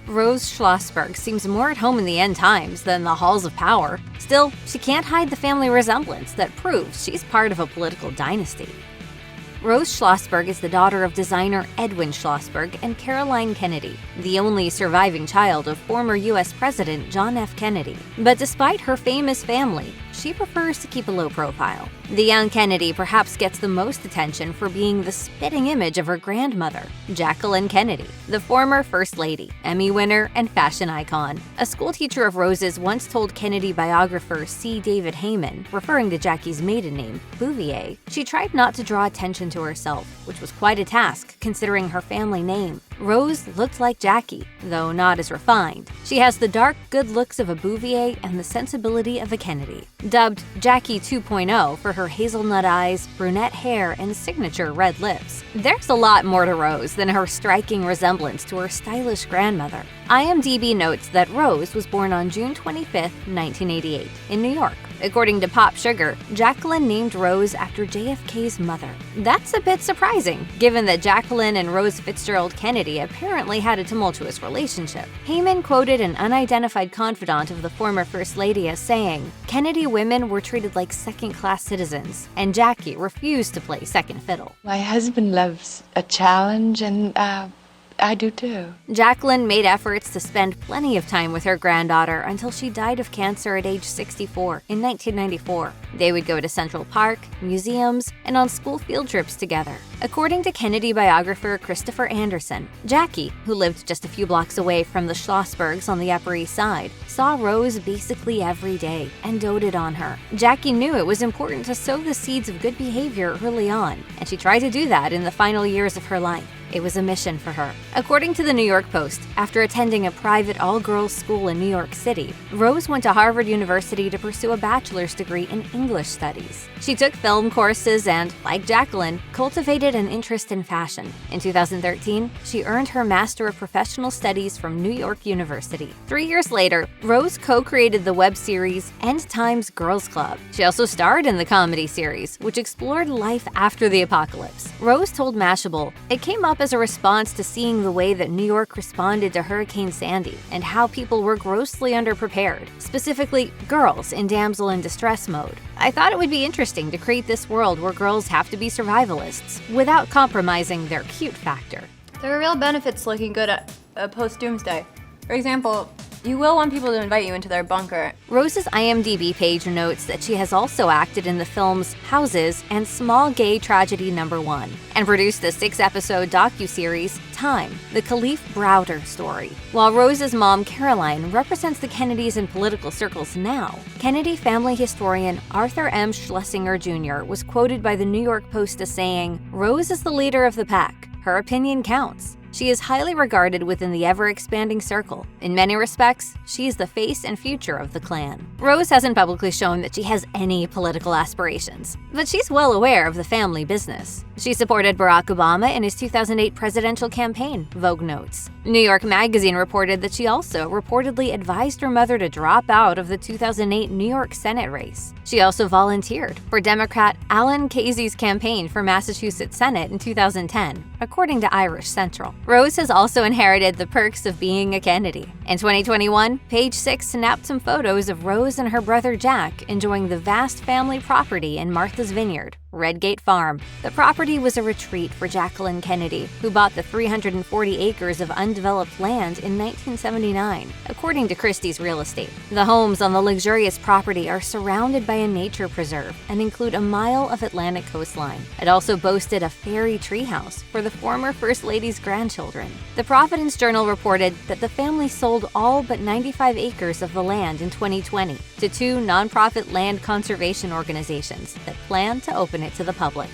Rose Schlossberg seems more at home in the end times than the halls of power. Still, she can't hide the family resemblance that proves she's part of a political dynasty. Rose Schlossberg is the daughter of designer Edwin Schlossberg and Caroline Kennedy, the only surviving child of former U.S. President John F. Kennedy. But despite her famous family, she prefers to keep a low profile. The young Kennedy perhaps gets the most attention for being the spitting image of her grandmother, Jacqueline Kennedy, the former First Lady, Emmy winner, and fashion icon. A schoolteacher of Rose's once told Kennedy biographer C. David Heyman, referring to Jackie's maiden name, Bouvier, she tried not to draw attention to herself, which was quite a task considering her family name. Rose looked like Jackie, though not as refined. She has the dark, good looks of a Bouvier and the sensibility of a Kennedy. Dubbed Jackie 2.0 for her hazelnut eyes, brunette hair, and signature red lips, there's a lot more to Rose than her striking resemblance to her stylish grandmother. IMDb notes that Rose was born on June 25, 1988, in New York. According to Pop Sugar, Jacqueline named Rose after JFK's mother. That's a bit surprising, given that Jacqueline and Rose Fitzgerald Kennedy apparently had a tumultuous relationship. Heyman quoted an unidentified confidant of the former First Lady as saying, "Kennedy women were treated like second-class citizens, and Jackie refused to play second fiddle." My husband loves a challenge, and I do too. Jacqueline made efforts to spend plenty of time with her granddaughter until she died of cancer at age 64 in 1994. They would go to Central Park, museums, and on school field trips together. According to Kennedy biographer Christopher Anderson, Jackie, who lived just a few blocks away from the Schlossbergs on the Upper East Side, saw Rose basically every day and doted on her. Jackie knew it was important to sow the seeds of good behavior early on, and she tried to do that in the final years of her life. It was a mission for her. According to the New York Post, after attending a private all-girls school in New York City, Rose went to Harvard University to pursue a bachelor's degree in English studies. She took film courses and, like Jacqueline, cultivated an interest in fashion. In 2013, she earned her Master of Professional Studies from New York University. 3 years later, Rose co-created the web series End Times Girls Club. She also starred in the comedy series, which explored life after the apocalypse. Rose told Mashable, "It came up as a response to seeing the way that New York responded to Hurricane Sandy and how people were grossly underprepared, specifically girls in damsel in distress mode. I thought it would be interesting to create this world where girls have to be survivalists without compromising their cute factor." There are real benefits to looking good at post-doomsday. For example, you will want people to invite you into their bunker. Rose's IMDb page notes that she has also acted in the films Houses and Small Gay Tragedy No. 1, and produced the 6-episode docuseries Time, the Khalif Browder story. While Rose's mom, Caroline, represents the Kennedys in political circles now, Kennedy family historian Arthur M. Schlesinger Jr. was quoted by the New York Post as saying, "Rose is the leader of the pack. Her opinion counts. She is highly regarded within the ever-expanding circle. In many respects, she is the face and future of the clan." Rose hasn't publicly shown that she has any political aspirations, but she's well aware of the family business. She supported Barack Obama in his 2008 presidential campaign, Vogue notes. New York Magazine reported that she also reportedly advised her mother to drop out of the 2008 New York Senate race. She also volunteered for Democrat Alan Casey's campaign for Massachusetts Senate in 2010, according to Irish Central. Rose has also inherited the perks of being a Kennedy. In 2021, Page Six snapped some photos of Rose and her brother Jack enjoying the vast family property in Martha's Vineyard, Redgate Farm. The property was a retreat for Jacqueline Kennedy, who bought the 340 acres of undeveloped land in 1979, according to Christie's Real Estate. The homes on the luxurious property are surrounded by a nature preserve and include a mile of Atlantic coastline. It also boasted a fairy treehouse for the former First Lady's grandchildren. The Providence Journal reported that the family sold all but 95 acres of the land in 2020 to two nonprofit land conservation organizations that plan to open it to the public.